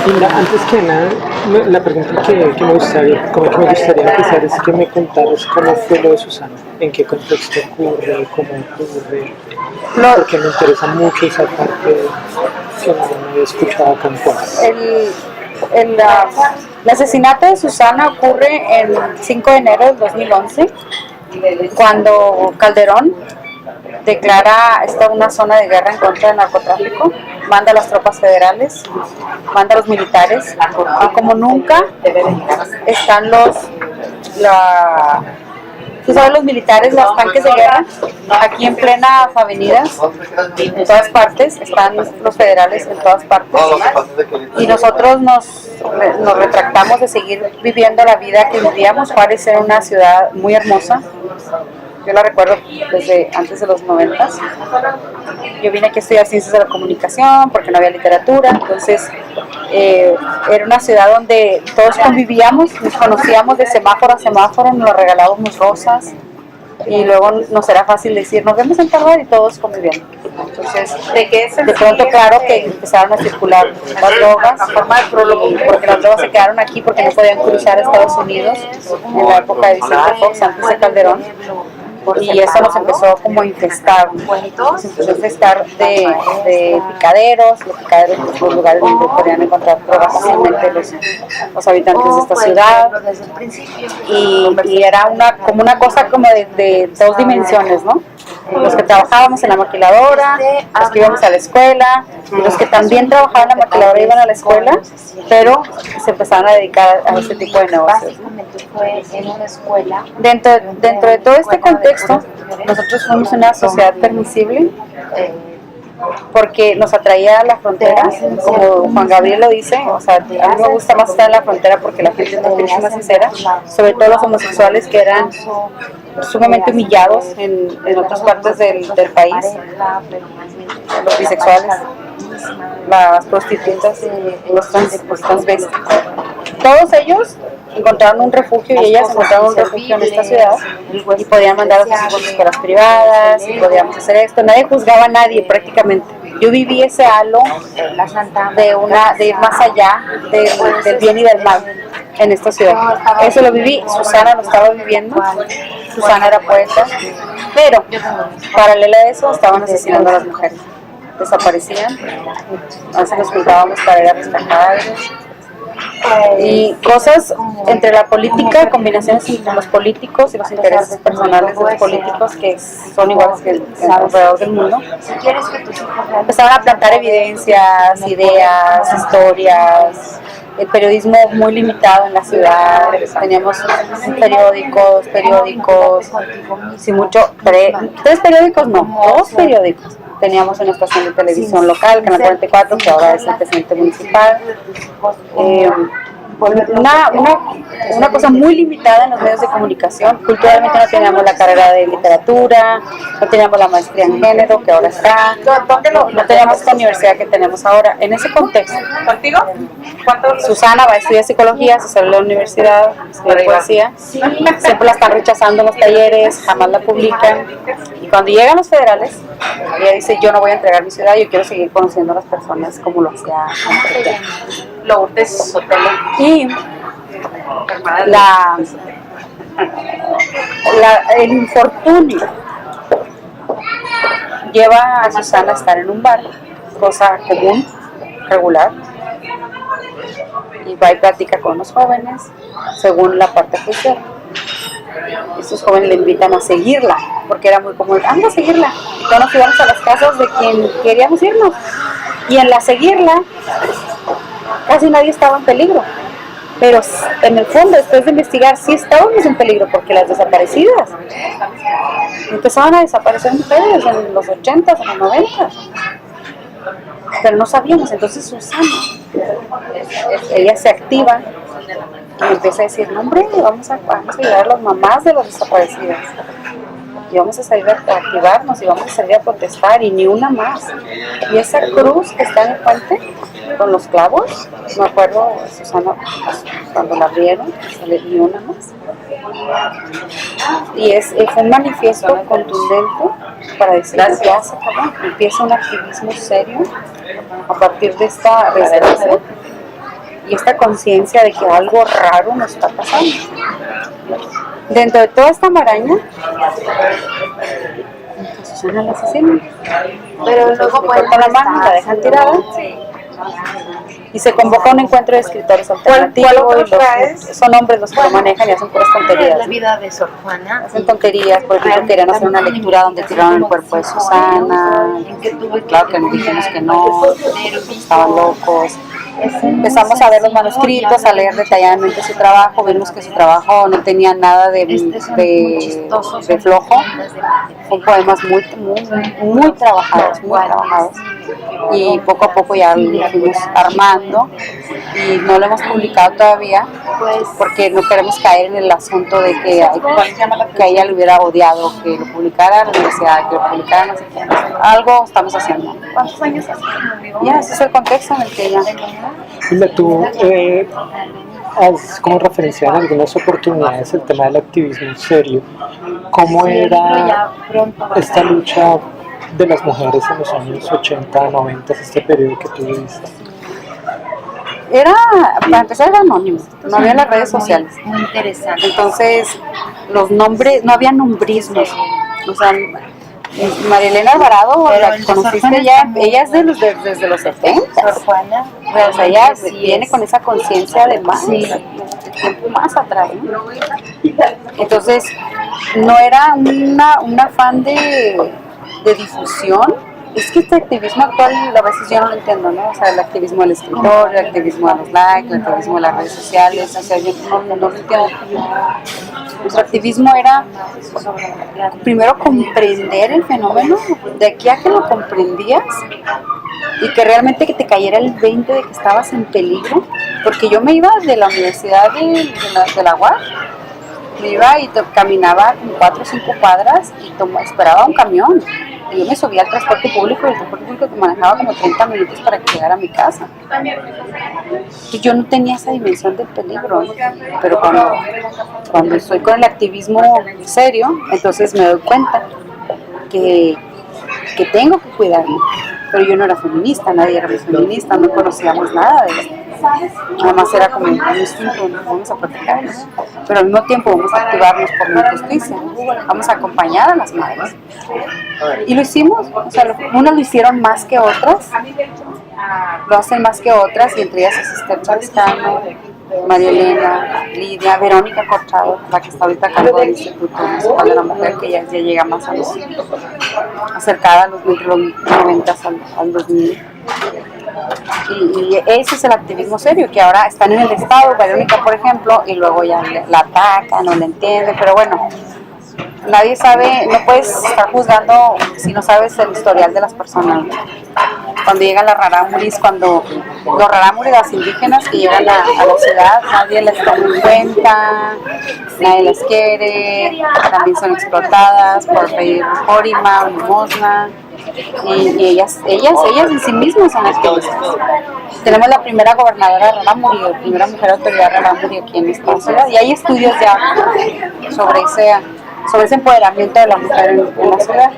Linda, antes que nada, la pregunta que me gustaría, como que me gustaría empezar es que me contaras cómo fue lo de Susana, en qué contexto ocurre, cómo ocurre, Lo- porque me interesa mucho esa parte que no he escuchado acá en Juárez. el asesinato de Susana ocurre el 5 de enero del 2011, cuando Calderón declara esta una zona de guerra en contra del narcotráfico, manda a las tropas federales, manda a los militares, y como nunca están la, tú sabes, los militares, los tanques de guerra, aquí en plenas avenidas, en todas partes, están los federales en todas partes, y nosotros nos retractamos de seguir viviendo la vida que vivíamos. Juárez era una ciudad muy hermosa, yo la recuerdo desde antes de los 90. Yo vine aquí a estudiar ciencias de la comunicación porque no había literatura, entonces era una ciudad donde todos convivíamos, nos conocíamos de semáforo a semáforo, nos regalábamos rosas y luego nos era fácil decir, nos vemos en tal bar y todos conviviendo. Entonces, de pronto, claro que empezaron a circular las drogas, porque las drogas se quedaron aquí porque no podían cruzar a Estados Unidos en la época de Vicente Fox, antes de Calderón. Y eso nos empezó como a infestar, nos empezó a infestar de picaderos, los picaderos, pues, los lugares donde podían encontrar drogas fácilmente los habitantes de esta ciudad, y era como una cosa como de dos dimensiones, ¿no? Los que trabajábamos en la maquiladora, los que íbamos a la escuela, y los que también trabajaban en la maquiladora iban a la escuela, pero se empezaron a dedicar a este tipo de negocios, ¿no? Dentro de todo este contexto, nosotros fuimos una sociedad permisible porque nos atraía a la frontera, como Juan Gabriel lo dice, o sea, a mí me gusta más estar en la frontera porque la gente es más sincera, sobre todo los homosexuales que eran sumamente humillados en otras partes del país, los bisexuales, las prostitutas, los transvestis. Todos ellos encontraron un refugio y ellas encontraron un refugio en esta ciudad y podían mandar a sus hijos a escuelas privadas y podíamos hacer esto. Nadie juzgaba a nadie prácticamente. Yo viví ese halo de ir más allá del bien y del mal en esta ciudad. Eso lo viví, Susana lo estaba viviendo, Susana era poeta, pero paralela a eso estaban asesinando a las mujeres. Desaparecían, a veces nos juntábamos para ir a rescatar cadáveres y cosas entre la política, combinaciones entre los políticos y los intereses personales de los políticos que son iguales que alrededor del mundo. Empezaron a plantar evidencias, ideas, historias, el periodismo muy limitado en la ciudad, teníamos periódicos, si mucho, tres periódicos no, dos periódicos. Teníamos una estación de televisión local, Canal 44, que ahora es el presidente municipal. Una cosa muy limitada en los medios de comunicación. Culturalmente no teníamos la carrera de literatura, no teníamos la maestría en género, que ahora está, no teníamos esta universidad que tenemos ahora. En ese contexto, Susana va a estudiar psicología, se sale de la universidad, estudia poesía, siempre la están rechazando en los talleres, jamás la publican, y cuando llegan los federales, ella dice, yo no voy a entregar mi ciudad, yo quiero seguir conociendo a las personas como lo hacía antes. Lourdes Sotelo. Y el infortunio lleva a Susana a estar en un bar, cosa común, regular, y va y platica con los jóvenes, según la parte judicial. Estos jóvenes le invitan a seguirla, porque era muy común, anda a seguirla. Y todos nos íbamos a las casas de quien queríamos irnos. Y en la seguirla, casi nadie estaba en peligro. Pero en el fondo, después de investigar, sí estábamos en peligro, porque las desaparecidas empezaban a desaparecer mujeres en los 80s, en los 90s. Pero no sabíamos. Entonces Susana, ella se activa y empieza a decir, no, hombre, vamos a ayudar a las mamás de las desaparecidas. Y vamos a salir a activarnos y vamos a salir a protestar, y ni una más. Y esa cruz que está en el puente con los clavos, me acuerdo, Susana, cuando la abrieron, ni una más. Y fue un manifiesto contundente para decir, ya se acabó, empieza un activismo serio a partir de esta desgracia. y esta conciencia de que algo raro nos está pasando. Dentro de toda esta maraña, Susana la asesina. Pero luego Le cortan la mano y la dejan tirada. Y se convoca un encuentro de escritores alternativos. ¿Cuál otro traes? Son hombres los que lo manejan y hacen puras La tonterías. vida de Sor Juana. Hacen tonterías, por ejemplo, querían hacer una lectura donde tiraron el cuerpo de Susana. Claro que nos dijimos que no, estaban locos. Empezamos a ver los manuscritos, a leer detalladamente su trabajo, vimos que su trabajo no tenía nada de flojo. Son poemas muy trabajados, y poco a poco ya lo fuimos armando y no lo hemos publicado todavía porque no queremos caer en el asunto de que a ella le hubiera odiado que lo publicara la universidad, que lo publicara no sé qué. Algo estamos haciendo. ¿Cuántos años hace? Ya, ese es el contexto en el que ella... Hilda, tú has como referenciado en algunas oportunidades el tema del activismo serio. ¿Cómo era esta lucha de las mujeres en los años 80, 90, este periodo que tú viviste? Para empezar era anónimo, no había las redes sociales. Muy interesante. Entonces, los nombres, no había nombrismos. O sea, María Elena Alvarado, la que conociste ya, ella es desde los 70. Sor Juana. O sea, ella viene con esa conciencia de más, de tiempo más atrás, ¿no? Entonces, no era un afán de difusión. Es que este activismo actual a veces yo no lo entiendo, ¿no? O sea, el activismo del escritor, el activismo de los likes, el activismo de las redes sociales, o sea, yo no lo entiendo. Nuestro activismo era primero comprender el fenómeno, de aquí a que lo comprendías y que realmente que te cayera el 20 de que estabas en peligro, porque yo me iba de la universidad de la UAP, me iba y caminaba como 4 o 5 cuadras y esperaba un camión. Y yo me subía al transporte público y el transporte público que manejaba como 30 minutos para que llegara a mi casa. Y yo no tenía esa dimensión del peligro, pero cuando estoy con el activismo serio, entonces me doy cuenta que tengo que cuidarme. Pero yo no era feminista, nadie era feminista, no conocíamos nada de esto. Además era como un instinto, vamos a protegernos, pero al mismo tiempo vamos a activarnos por la justicia, vamos a acompañar a las madres. Y lo hicimos, o sea, unas lo hicieron más que otras, lo hacen más que otras, y entre ellas es Esther Chávez-Cano, María Elena, Lidia, Verónica Corchado, la que está ahorita a cargo del Instituto Municipal de la Mujer, que ya llega más a los acercada a los 90 al 2000. Y ese es el activismo serio, que ahora están en el Estado, Verónica por ejemplo, y luego ya la atacan, no la entienden, pero bueno, nadie sabe, no puedes estar juzgando si no sabes el historial de las personas. Cuando llegan las rarámuris, cuando los rarámuris, las indígenas que llegan a la ciudad, nadie les toma en cuenta, nadie las quiere, también son explotadas por pedir jorima o limosna. Y ellas en sí mismas son activistas. Tenemos la primera gobernadora rarámuri, la primera mujer autoridad rarámuri aquí en esta ciudad, y hay estudios ya sobre ese empoderamiento de la mujer en la ciudad.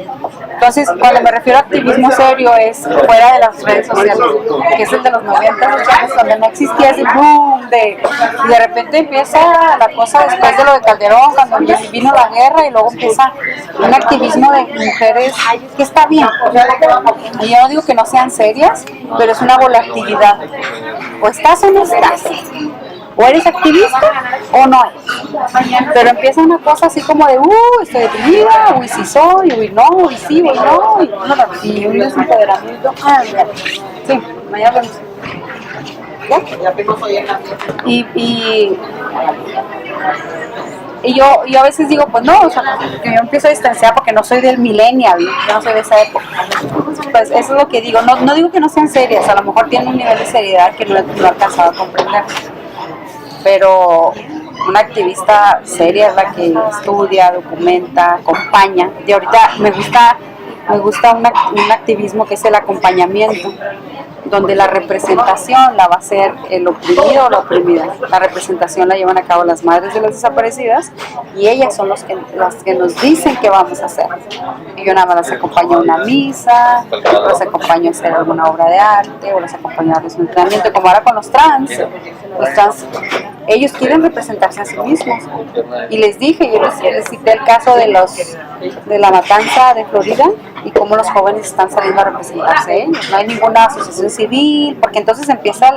Entonces, cuando me refiero a activismo serio, es fuera de las redes sociales, que es el de los 90, 80, donde no existía ese boom y de repente empieza la cosa después de lo de Calderón, cuando vino la guerra, y luego empieza un activismo de mujeres que está bien. Y yo no digo que no sean serias, pero es una volatilidad. O estás o no estás. O eres activista o no eres. Pero empieza una cosa así como de, estoy deprimida, uy, sí soy, uy, no, uy, sí, uy, no, y un desempoderamiento. Sí, mañana vemos. ¿Ya? Y yo a veces digo, pues no, o sea, que yo empiezo a distanciar porque no soy del millennial, yo no soy de esa época. Pues eso es lo que digo, no digo que no sean serias, a lo mejor tienen un nivel de seriedad que no he alcanzado a comprender. Pero una activista seria es la que estudia, documenta, acompaña. Y ahorita me gusta un activismo que es el acompañamiento. donde la representación la va a hacer el oprimido o la oprimida. La representación la llevan a cabo las madres de las desaparecidas y ellas son las que nos dicen qué vamos a hacer. Y yo nada más las acompaño a una misa, las acompaño a hacer alguna obra de arte o las acompaño a darles un entrenamiento, como ahora con los trans. Ellos quieren representarse a sí mismos. Y les dije, yo les cité el caso de la matanza de Florida y cómo los jóvenes están saliendo a representarse ellos. No hay ninguna asociación civil, porque entonces empieza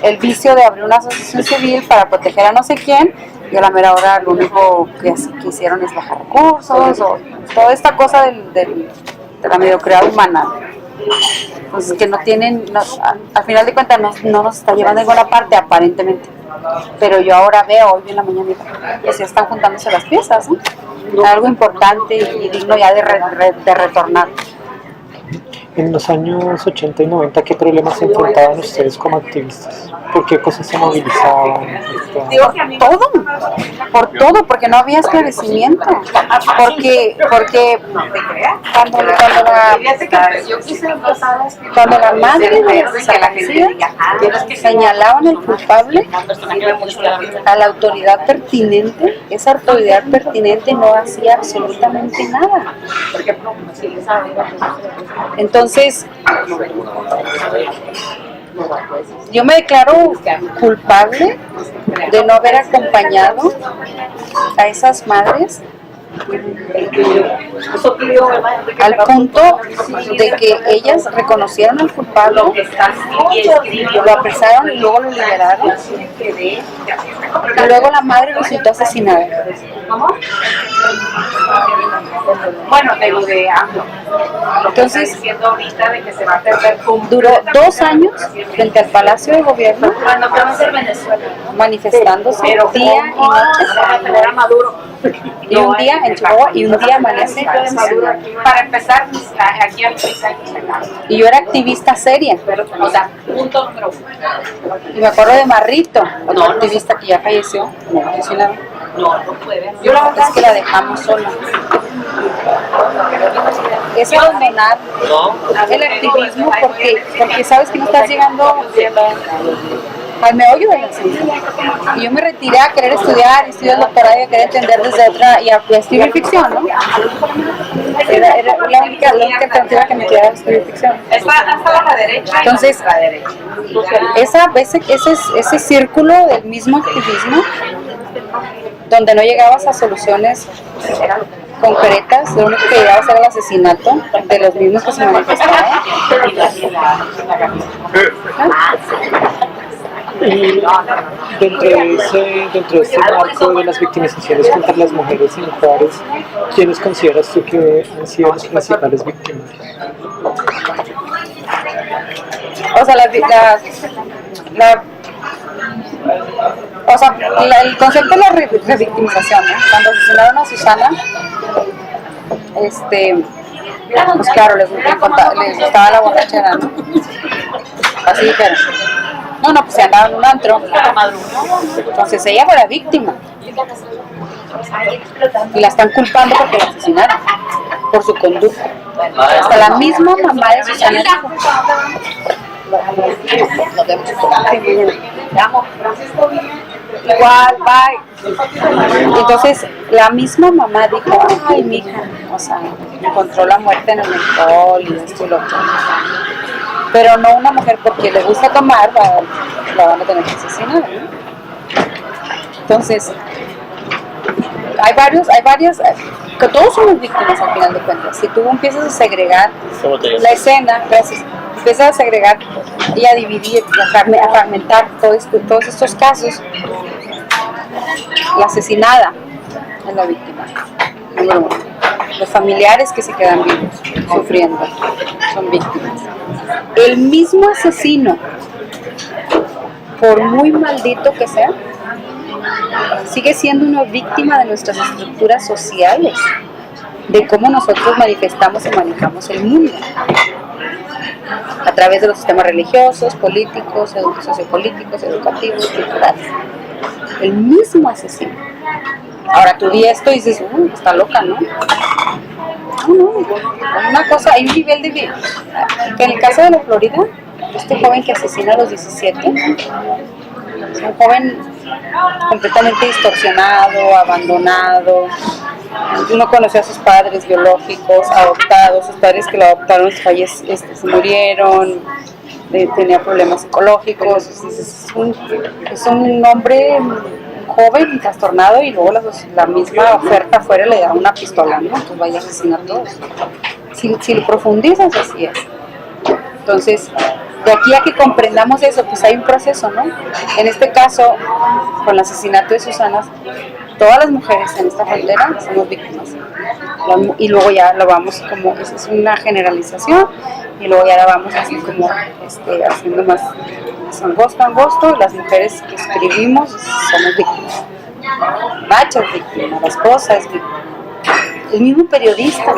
el vicio de abrir una asociación civil para proteger a no sé quién, y a la mera hora lo único que hicieron es bajar recursos, o toda esta cosa de la mediocridad humana. Pues que no tienen, al final de cuentas no nos está llevando a ninguna parte aparentemente. Pero yo ahora veo, hoy en la mañana, que se están juntándose las piezas, ¿no? Algo importante y digno ya de retornar. En los años 80 y 90, ¿qué problemas se enfrentaban ustedes como activistas? ¿Por qué cosas se movilizaban? Por todo, porque no había esclarecimiento. Porque cuando la madre de las desaparecidas señalaban el culpable a la autoridad pertinente, esa autoridad pertinente no hacía absolutamente nada. Entonces, yo me declaro culpable de no haber acompañado a esas madres al punto de que ellas reconocieron al culpable, lo apresaron y luego lo liberaron, y luego la madre resultó asesinada. Bueno, de lo de AMLO. Entonces, Ahorita de que se va a perder duró 2 años frente al Palacio de Gobierno cuando va a ser Venezuela. manifestándose día y noche, y un día en Chihuahua y un día amanece asesinada. Para empezar, aquí a los 6 años. Y yo era activista seria. O sea, punto número 1. Y me acuerdo de Marrito, otra activista que ya falleció, asesinada. No puede. Yo la verdad es que la dejamos sola. Es abandonar el activismo porque sabes que no estás llegando al meollo de la ciencia. Y yo me retiré a querer estudiar el doctorado y a querer entender desde otra, y a escribir ficción, ¿no? Era la única alternativa que me quedaba, escribir ficción. Está hasta la derecha. Entonces, ese círculo del mismo activismo, donde no llegabas a soluciones concretas, lo único que llegabas era el asesinato de los mismos que se manifestaban. Y dentro de ese marco de las victimizaciones contra las mujeres en Juárez, ¿quiénes consideras tú que han sido las principales víctimas? O sea, el concepto de la revictimización, ¿no? Cuando asesinaron a Susana, pues claro, les gustaba la borrachera, ¿no? Así dijeron. No, pues se andaba en un antro. Entonces ella fue la víctima. Y la están culpando porque la asesinaron, por su conducta. Hasta la misma mamá de Susana dijo. Igual, bye. Entonces la misma mamá dijo, ay, mija, o sea, encontró la muerte en el alcohol y esto y lo otro. Pero no una mujer porque le gusta tomar, la van a tener que asesinar, ¿no? Entonces, hay varias, que todos somos víctimas al final de cuentas. Si tú empiezas a segregar la escena, empiezas a segregar y a dividir, a fragmentar todos estos casos, la asesinada es la víctima, número 1. Los familiares que se quedan vivos, sufriendo, son víctimas. El mismo asesino, por muy maldito que sea, sigue siendo una víctima de nuestras estructuras sociales, de cómo nosotros manifestamos y manejamos el mundo, a través de los sistemas religiosos, políticos, sociopolíticos, educativos, culturales. El mismo asesino. Ahora tú di esto y dices, está loca, ¿no? No, una cosa, hay un nivel de vida. En el caso de la Florida, este joven que asesina a los 17, es un joven completamente distorsionado, abandonado, no conoció a sus padres biológicos, adoptados, sus padres que lo adoptaron se murieron, tenía problemas psicológicos, es un hombre joven y trastornado, y luego la misma oferta afuera le da una pistola, ¿no? Entonces vaya a asesinar a todos. Si lo profundizas, así es. Entonces, de aquí a que comprendamos eso, pues hay un proceso, ¿no? En este caso, con el asesinato de Susana, todas las mujeres en esta frontera somos víctimas. Y luego ya lo vamos como, es una generalización, y luego ya la vamos así como haciendo más angosto, las mujeres que escribimos somos víctimas. Nacha es víctima, la esposa es víctima. El mismo periodista,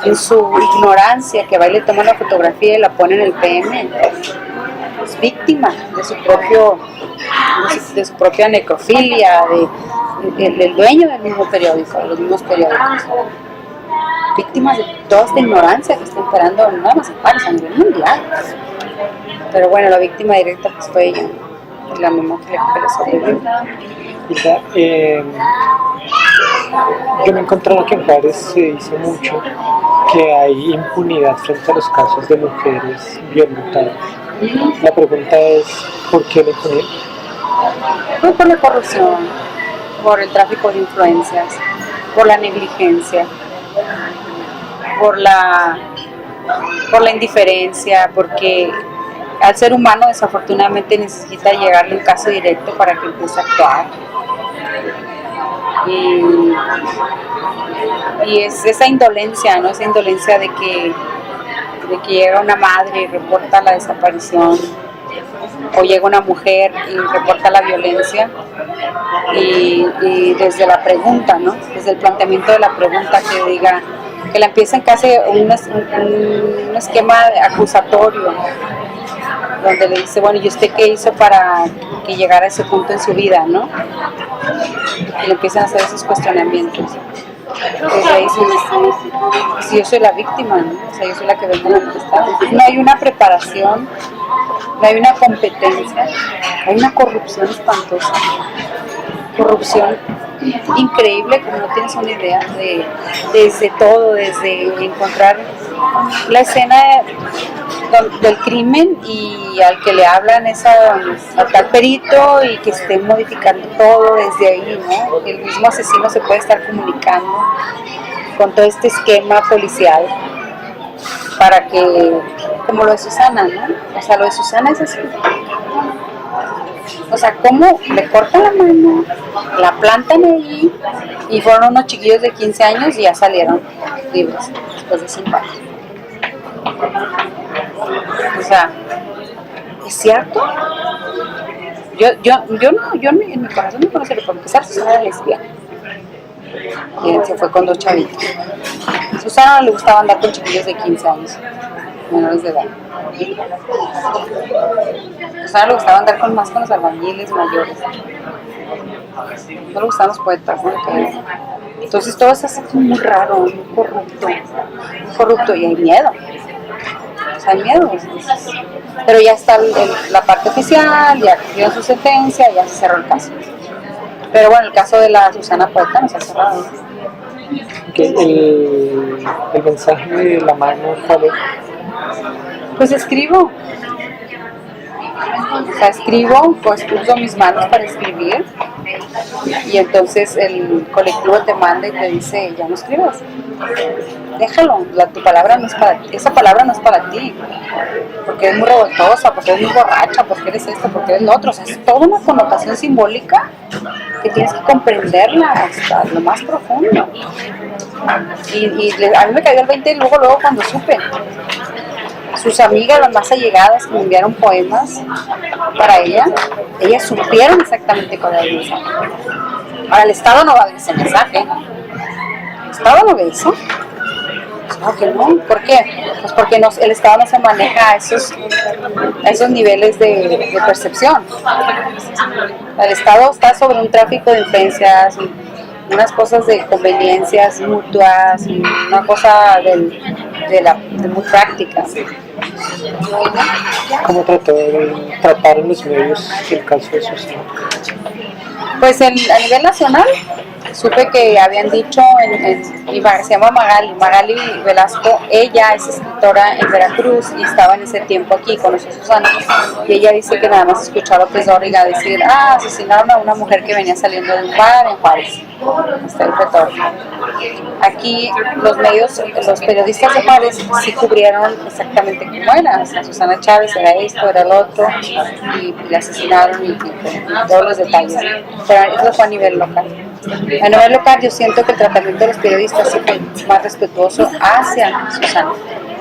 en su ignorancia, que va y le toma la fotografía y la pone en el PM, es víctima de su propia necrofilia, del dueño del mismo periódico, de los mismos periódicos. Víctimas de toda esta ignorancia que está imperando no nada más en París, a nivel mundial. Pero bueno, la víctima directa pues fue ella, y la mamá que le sobrevivió. Yo me he encontrado que en Juárez se dice mucho que hay impunidad frente a los casos de mujeres violentadas. La pregunta es, ¿por qué la impunidad? Pues por la corrupción, por el tráfico de influencias, por la negligencia, por la indiferencia, porque al ser humano desafortunadamente necesita llegarle un caso directo para que empiece a actuar. Y es esa indolencia, ¿no? Esa indolencia de que llega una madre y reporta la desaparición, o llega una mujer y reporta la violencia, y desde la pregunta, ¿no? Desde el planteamiento de la pregunta, que la empiecen casi un esquema acusatorio, donde le dice, bueno, ¿y usted qué hizo para que llegara a ese punto en su vida, no? Y le empiezan a hacer esos cuestionamientos. Entonces ahí sí, yo soy la víctima, ¿no? O sea, yo soy la que vengo a manifestar. No hay una preparación, no hay una competencia, hay una corrupción espantosa. Corrupción increíble, como no tienes una idea, desde todo, desde encontrar la escena del crimen y al que le hablan a tal perito, y que esté modificando todo desde ahí, ¿no? El mismo asesino se puede estar comunicando con todo este esquema policial para que, como lo de Susana, ¿no? O sea, lo de Susana es así. O sea, cómo le cortan la mano, la plantan allí, y fueron unos chiquillos de 15 años y ya salieron libres después de 5 años. O sea, ¿es cierto? Yo no, en mi corazón no conocí, por empezar, Susana era lesbiana. Y se fue con 2 chavitos. A Susana le gustaba andar con chiquillos de 15 años, menores de edad. A Susana le gustaba andar con los albañiles mayores. No le gustaban los poetas, ¿no? Entonces todo es así muy raro, muy corrupto, y hay miedo. O sea, hay miedo. Pero ya está la parte oficial, ya cumplieron su sentencia, ya se cerró el caso. Pero bueno, el caso de la Susana Poeta no se ha cerrado. El mensaje de la mano, ¿cuál es? Pues escribo. O sea, escribo, pues uso mis manos para escribir, y entonces el colectivo te manda y te dice, ya no escribas, déjalo, tu palabra no es para ti, esa palabra no es para ti, porque es muy revoltosa, porque eres muy borracha, porque eres esto, porque eres lo otro. O sea, es toda una connotación simbólica que tienes que comprenderla hasta lo más profundo. Y a mí me cayó el 20 luego cuando supe. Sus amigas, las más allegadas, que me enviaron poemas para ella, ellas supieron exactamente cuál era el mensaje. Ahora, el Estado no va a ver ese mensaje. ¿El Estado no ve eso? Claro que no. ¿Por qué? Pues porque el Estado no se maneja a esos niveles de percepción. El Estado está sobre un tráfico de influencias, unas cosas de conveniencias mutuas, una cosa de muy práctica. ¿Cómo trataron los medios el caso de Susana? Pues a nivel nacional supe que habían dicho se llama Magali Velasco. Ella es escritora en Veracruz y estaba en ese tiempo aquí, conoció a Susana, y ella dice que nada más escuchó a López Dóriga decir, asesinaron a una mujer que venía saliendo de un bar en Juárez. Hasta ahí fue todo. Aquí los periodistas de Juárez sí cubrieron exactamente cómo era. O sea, Susana Chávez era esto, era lo otro, y la asesinaron y todos los detalles. Pero eso fue a nivel local. A nivel local yo siento que el tratamiento de los periodistas sí fue más respetuoso hacia Susana,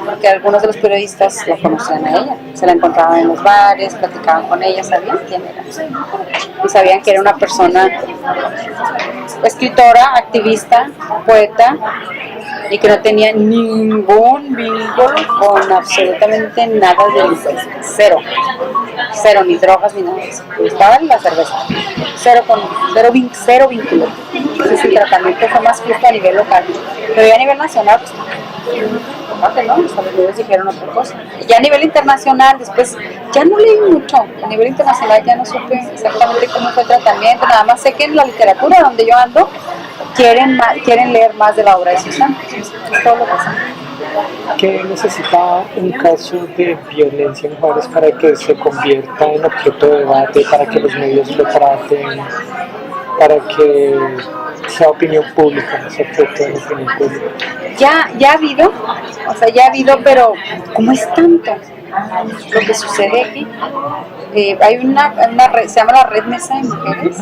porque algunos de los periodistas la conocían a ella, se la encontraban en los bares, platicaban con ella, sabían quién era y sabían que era una persona escritora, activista, poeta, y que no tenía ningún vínculo con absolutamente nada de delincuencia, cero, ni drogas ni nada de eso. Estaba en la cerveza, cero vínculo. Entonces el tratamiento fue más justo a nivel local, pero ya a nivel nacional, pues, ¿no? Los medios dijeron otra cosa. Ya a nivel internacional, después, ya no leí mucho. A nivel internacional ya no supe exactamente cómo fue el tratamiento. Nada más sé que en la literatura donde yo ando quieren leer más de la obra de Susana. Es todo lo que sé. ¿Qué necesita un caso de violencia en Juárez para que se convierta en objeto de debate, para que los medios lo traten, para que sea opinión pública, no sea objeto de opinión pública? Ya ha habido, pero ¿cómo es tanto lo que sucede aquí? Hay una red, se llama la Red Mesa de Mujeres,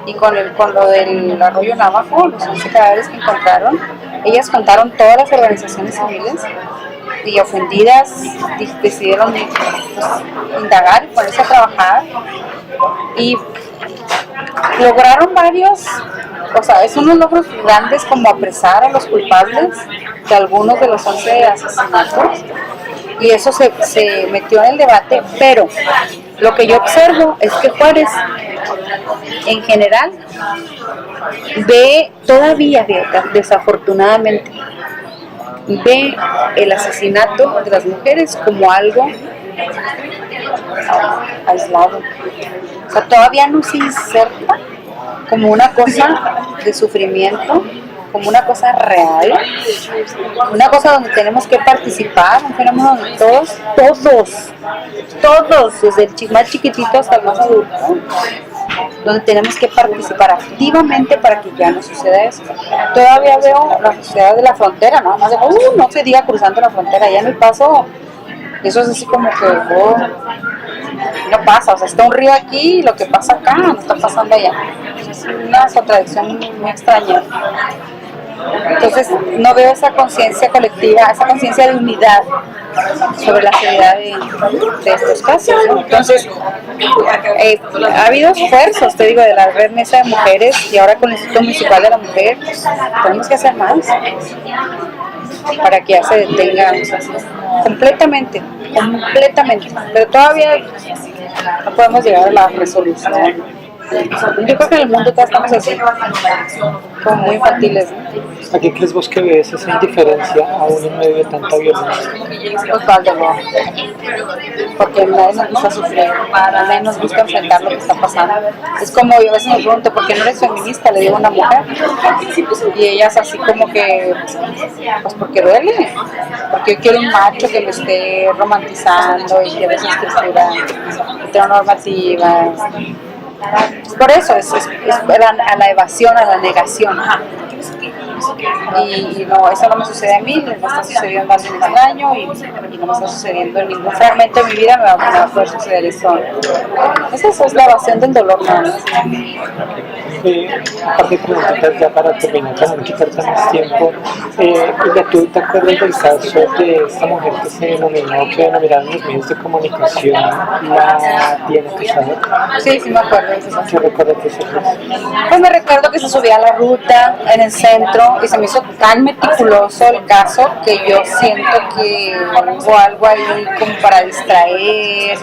y con lo del Arroyo Navajo, los 11 cadáveres que encontraron, ellas contaron todas las organizaciones civiles y ofendidas decidieron pues, indagar y ponerse a trabajar, y lograron varios, o sea, es unos logros grandes como apresar a los culpables de algunos de los 11 asesinatos, y eso se metió en el debate, pero lo que yo observo es que Juárez en general ve todavía, desafortunadamente, ve el asesinato de las mujeres como algo aislado. O sea, todavía no se inserta como una cosa de sufrimiento, como una cosa real, una cosa donde tenemos que participar, un fenómeno donde todos, desde el más chiquitito hasta el más adulto, donde tenemos que participar activamente para que ya no suceda eso. Todavía veo la sociedad de la frontera, ¿no? No se diga cruzando la frontera, ya en El Paso, eso es así como que no pasa, o sea, está un río aquí y lo que pasa acá no está pasando allá. Es una contradicción muy extraña. Entonces no veo esa conciencia colectiva, esa conciencia de unidad sobre la seriedad de estos casos, ¿no? Entonces ha habido esfuerzos, te digo, de la Red Mesa de Mujeres y ahora con el Instituto Municipal de la Mujer, pues, tenemos que hacer más para que ya se detenga completamente, pero todavía no podemos llegar a la resolución. Yo creo que en el mundo todos estamos así, como muy infantiles, ¿no? ¿A qué crees vos que ves esa indiferencia aún en medio de tanta violencia? Pues Valdeborn, porque nadie nos gusta sufrir, nadie nos gusta enfrentar lo que está pasando. Es como yo a veces me pregunto, ¿por qué no eres feminista? Le digo a una mujer, y ella es así como que, pues porque duele, porque yo quiero un macho que me esté romantizando y quiero esa estructura heteronormativa. Por eso es a la evasión, a la negación. Y no, eso no me sucede a mí, no está sucediendo a alguien extraño y no me está sucediendo en ningún fragmento de mi vida, me va a poder suceder eso. Eso es la evasión del dolor, ¿no? Aparte de preguntitas ya para terminar, para no quitarte más tiempo, ¿tú te acuerdas del caso de esta mujer que se denominaron los medios de comunicación la Diana Quesada? Sí, sí me acuerdo. ¿Qué recuerdas de ese caso? Pues me recuerdo que se subía a la ruta en el centro y se me hizo tan meticuloso el caso que yo siento que hubo algo ahí como para distraer,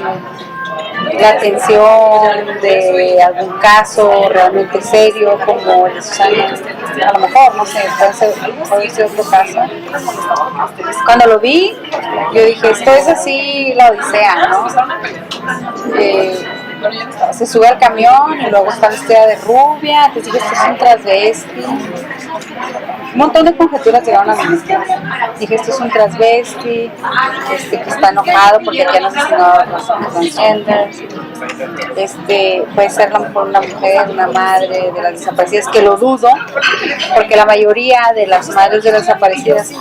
la atención de algún caso realmente serio como el de Susana, a lo mejor, no sé, puede ser otro caso. Cuando lo vi, yo dije, esto es así la odisea, ¿no? Se sube al camión y luego está vestida de rubia, entonces dije, esto es un transvesti. Un montón de conjeturas llegaron a mi mente. Dije, esto es un transvesti, que está enojado porque aquí han asesinado a los transgenders. Puede ser a lo mejor una mujer, una madre de las desaparecidas, que lo dudo, porque la mayoría de las madres de las desaparecidas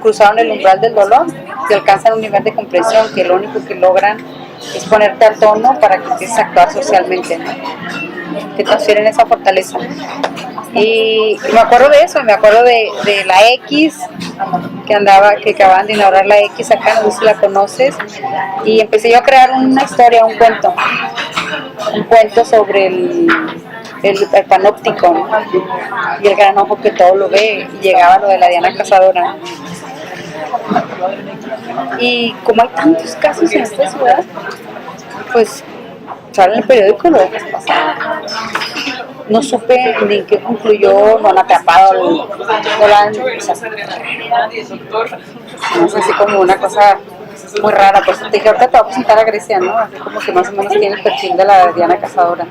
cruzaron el umbral del dolor y alcanzan un nivel de comprensión que lo único que logran es ponerte a tono para que empieces a actuar socialmente, ¿no? Que transfieren esa fortaleza. Y me acuerdo de eso, me acuerdo de la X, que acaban de inaugurar la X acá, no sé si la conoces, y empecé yo a crear una historia, un cuento sobre el panóptico, ¿no? Y el gran ojo que todo lo ve, y llegaba lo de la Diana Cazadora. Y como hay tantos casos en esta ciudad, pues sale en el periódico lo que pasa. No supe ni en qué concluyó, no han atrapado, no la han, o sea, es así como una cosa muy rara. Por eso te dije, ahorita te voy a presentar a Grecia, ¿no? Así como que más o menos tiene el perfil de la Diana Cazadora.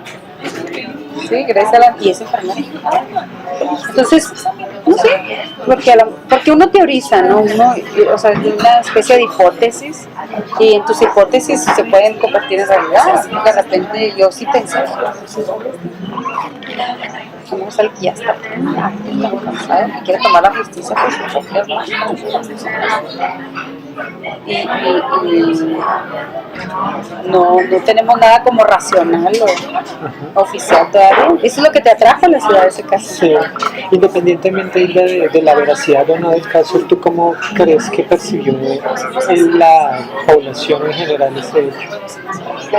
Sí, Grecia y es enfermera. Entonces, no sé, porque uno teoriza, ¿no? O sea, una especie de hipótesis, y en tus hipótesis se pueden convertir en realidad. De repente yo sí pensé, vamos al que ya está cansado, que quiere tomar la justicia por sus propias manos. Y no tenemos nada como racional o oficial todavía. Eso es lo que te atrajo a la ciudad de ese caso. Sí, independientemente de la veracidad o no del caso, ¿tú cómo crees que percibió la población en general ese hecho?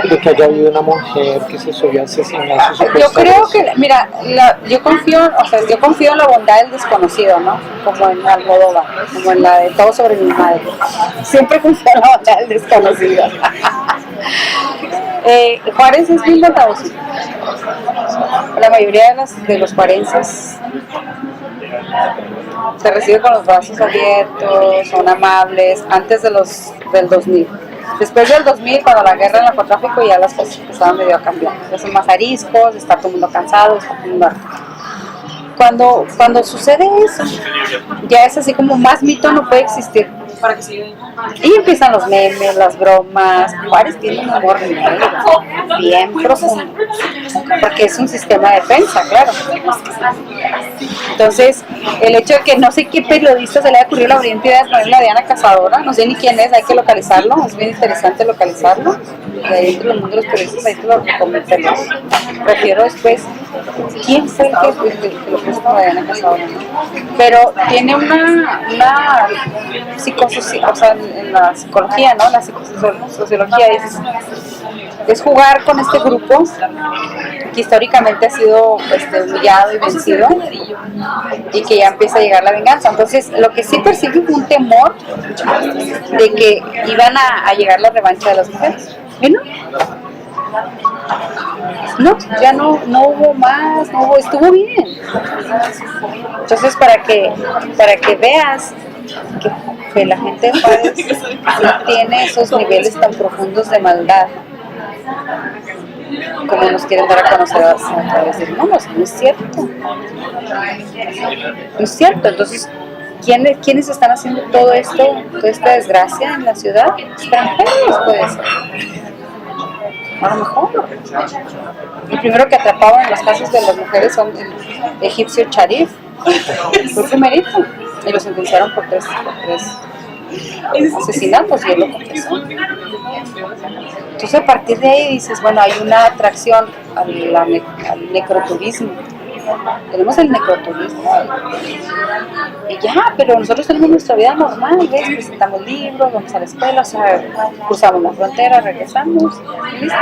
De que haya habido una mujer que se subió a asesinar a sus Yo creo que, mira, yo confío en la bondad del desconocido, ¿no? Como en Almodóvar, como en la de Todo sobre mi madre. Siempre confío en la bondad del desconocido. Juárez es muy bondadoso. La mayoría de los juarenses se recibe con los brazos abiertos, son amables, antes del 2000. Después del 2000, cuando la guerra en el narcotráfico, ya las cosas empezaban medio a cambiar. Ya son más ariscos, está todo el mundo cansado, está todo el mundo harto. Cuando sucede eso, ya es así como más mito no puede existir. Y empiezan los memes, las bromas. Juárez tiene un humor negro, bien profundo, porque es un sistema de defensa, claro. Entonces, el hecho de que no sé qué periodista se le haya ocurrido la brillante idea de poner la Diana Cazadora, no sé ni quién es, hay que localizarlo, es bien interesante localizarlo. Y ahí entre el mundo de los periodistas, ahí te lo recomiendo. Prefiero después quién fue el que lo puso con la Diana Cazadora, ¿no? Pero tiene una o sea, en la psicología, ¿no? La sociología es jugar con este grupo que históricamente ha sido humillado y vencido, y que ya empieza a llegar la venganza. Entonces, lo que sí percibe fue un temor de que iban a llegar la revancha de las mujeres. ¿Y no? No, ya no hubo más, estuvo bien. Entonces, para que veas que la gente de Juárez no tiene esos niveles tan profundos de maldad como nos quieren dar a conocer a través del mundo. No es cierto. No es cierto. Entonces, ¿quiénes están haciendo todo esto, toda esta desgracia en la ciudad? Extranjeros, puede ser. A lo mejor. El primero que atrapaban en los casos de las mujeres son el egipcio Sharif. Fue el primerito. Y lo sentenciaron por tres asesinatos, y él lo confesó. Entonces, a partir de ahí dices, bueno, hay una atracción al necroturismo. Tenemos el necroturismo. Y ya, pero nosotros tenemos nuestra vida normal, ¿ves? Presentamos libros, vamos a la escuela, o sea, cruzamos la frontera, regresamos, y listo.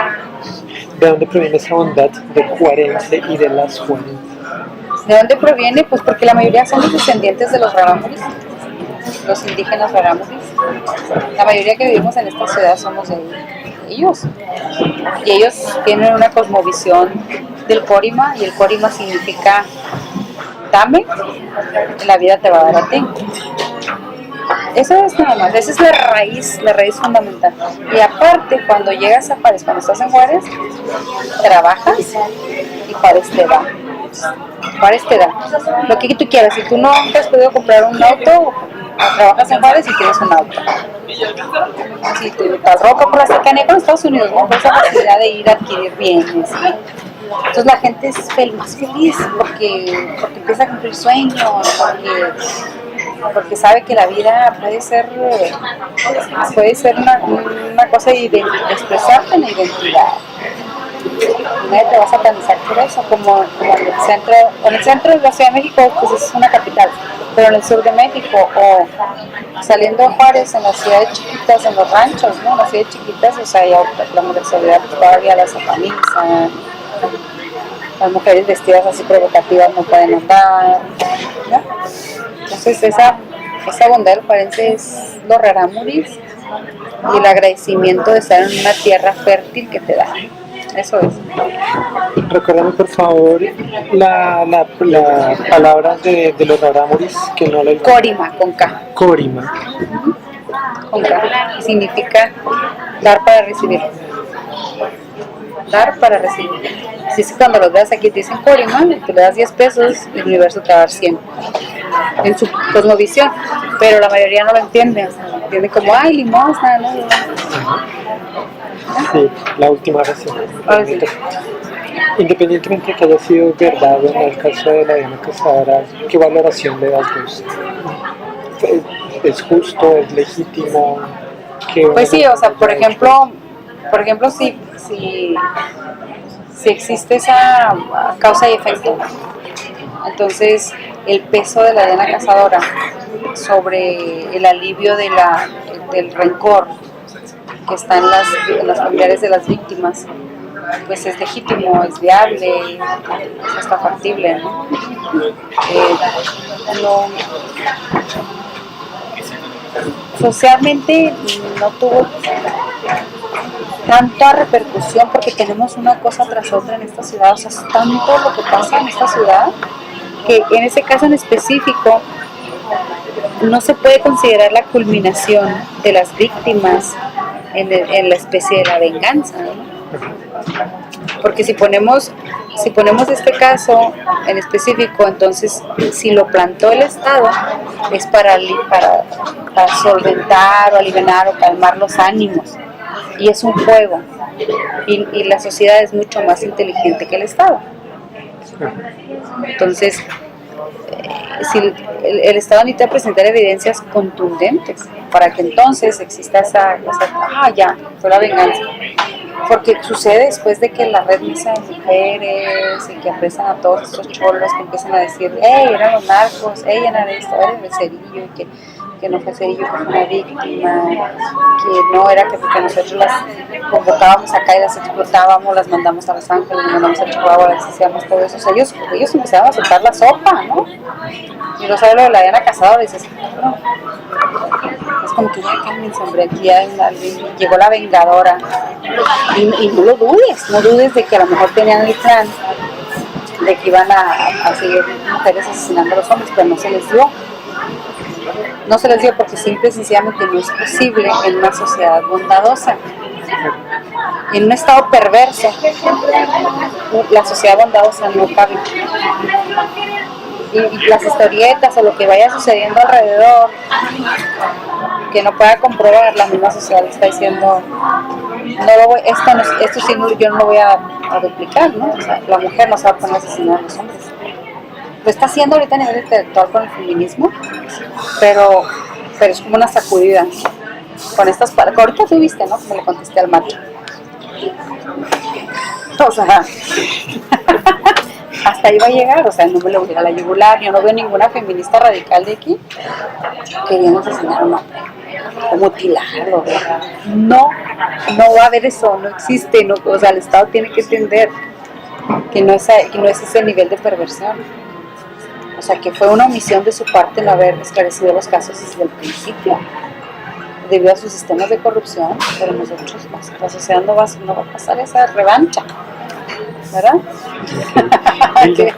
¿De dónde proviene esa bondad de juarense y de las juarenses? ¿De dónde proviene? Pues porque la mayoría son los descendientes de los rarámuris, los indígenas rarámuris. La mayoría que vivimos en esta ciudad somos de ahí. ellos. Y ellos tienen una cosmovisión del Corima, y el Corima significa dame, la vida te va a dar a ti. Eso es nada más, esa es la raíz fundamental. Y aparte, cuando llegas a Juárez, cuando estás en Juárez, trabajas y Juárez te da. Juárez te da lo que tú quieras. Si tú no te has podido comprar un auto, trabajas en Juárez y tienes un auto. Si te das ropa por la cercanía con Estados Unidos, ¿no? Por esa facilidad de ir a adquirir bienes. Entonces la gente es más feliz porque empieza a cumplir sueños, porque sabe que la vida puede ser una cosa de expresarte en la identidad. Nadie te va a satanizar por eso, como en el centro de la Ciudad de México, pues es una capital, pero en el sur de México, o saliendo de Juárez, en las ciudades chiquitas, en los ranchos, ¿no? En las ciudades chiquitas, o sea, ya la homosexualidad pues, todavía la sataniza, las mujeres vestidas así provocativas no pueden andar, ¿no? Entonces esa bondad del juarense es los rarámuris y el agradecimiento de estar en una tierra fértil que te da. Eso es. Recuérdame por favor la palabra de los rarámuris que no la Corima, con K. Corima. Con K. Y significa dar para recibir. Dar para recibir. Si es que cuando los veas aquí te dicen Corima, tú le das 10 pesos y el universo te va a dar 100. En su cosmovisión. Pero la mayoría no lo entiende. O sea, lo entiende como, ay, limosna, ¿no? Sí, la última razón. Sí. Independientemente de que haya sido verdad en el caso de la Diana Cazadora, ¿qué valoración le das vos? ¿Es justo? ¿Es legítimo? Pues sí, o sea, por ejemplo si existe esa causa y efecto, entonces el peso de la Diana Cazadora sobre el alivio del rencor que está en las familiares de las víctimas, pues es legítimo, es viable, es hasta factible, ¿no? Socialmente no tuvo tanta repercusión porque tenemos una cosa tras otra en esta ciudad, o sea, es tanto lo que pasa en esta ciudad que en ese caso en específico no se puede considerar la culminación de las víctimas en la especie de la venganza, ¿no? Porque si ponemos este caso en específico, entonces si lo plantó el Estado es para solventar o aliviar o calmar los ánimos, y es un juego, y la sociedad es mucho más inteligente que el Estado. Entonces si el Estado necesita presentar evidencias contundentes para que entonces exista ya, fue la venganza. Porque sucede después de que la red misa de mujeres y que apresan a todos estos cholos que empiezan a decir, eran los narcos, eran esto, eran el Cerillo, y que no fue Cerillo, que fue una víctima, que no era que porque nosotros las convocábamos acá y las explotábamos, las mandamos a Los Ángeles, las mandamos a Chihuahua, las hacíamos todo eso. O sea, ellos empezaron a soltar la sopa, ¿no? Y no sabes lo de la Diana Cazadora, y dices, no. Es como que ya cálmense, hombre, aquí ya llegó la vengadora. Y no lo dudes de que a lo mejor tenían el plan de que iban a seguir mujeres asesinando a los hombres, pero no se les dio. No se les dio porque simple y sencillamente no es posible en una sociedad bondadosa. En un estado perverso, la sociedad bondadosa no cabe. Y las historietas o lo que vaya sucediendo alrededor, que no pueda comprobar, la misma sociedad está diciendo, esto sí yo no lo voy a duplicar, ¿no? O sea, la mujer no se va a poner a asesinar a los hombres. Lo está haciendo ahorita a nivel intelectual con el feminismo, pero es como una sacudida con estas palabras. Ahorita tú viste, ¿no? Como le contesté al macho. O sea, hasta ahí va a llegar, o sea, no me lo voy a la yugular. Yo no veo ninguna feminista radical de aquí queriendo asesinar a un hombre o mutilarlo, ¿verdad? No va a haber eso, no existe, no, o sea, el Estado tiene que entender que no es ese nivel de perversión. O sea, que fue una omisión de su parte no haber esclarecido los casos desde el principio. debido a sus sistemas de corrupción, pero nosotros, la sociedad no va a pasar esa revancha, ¿verdad? Hilda,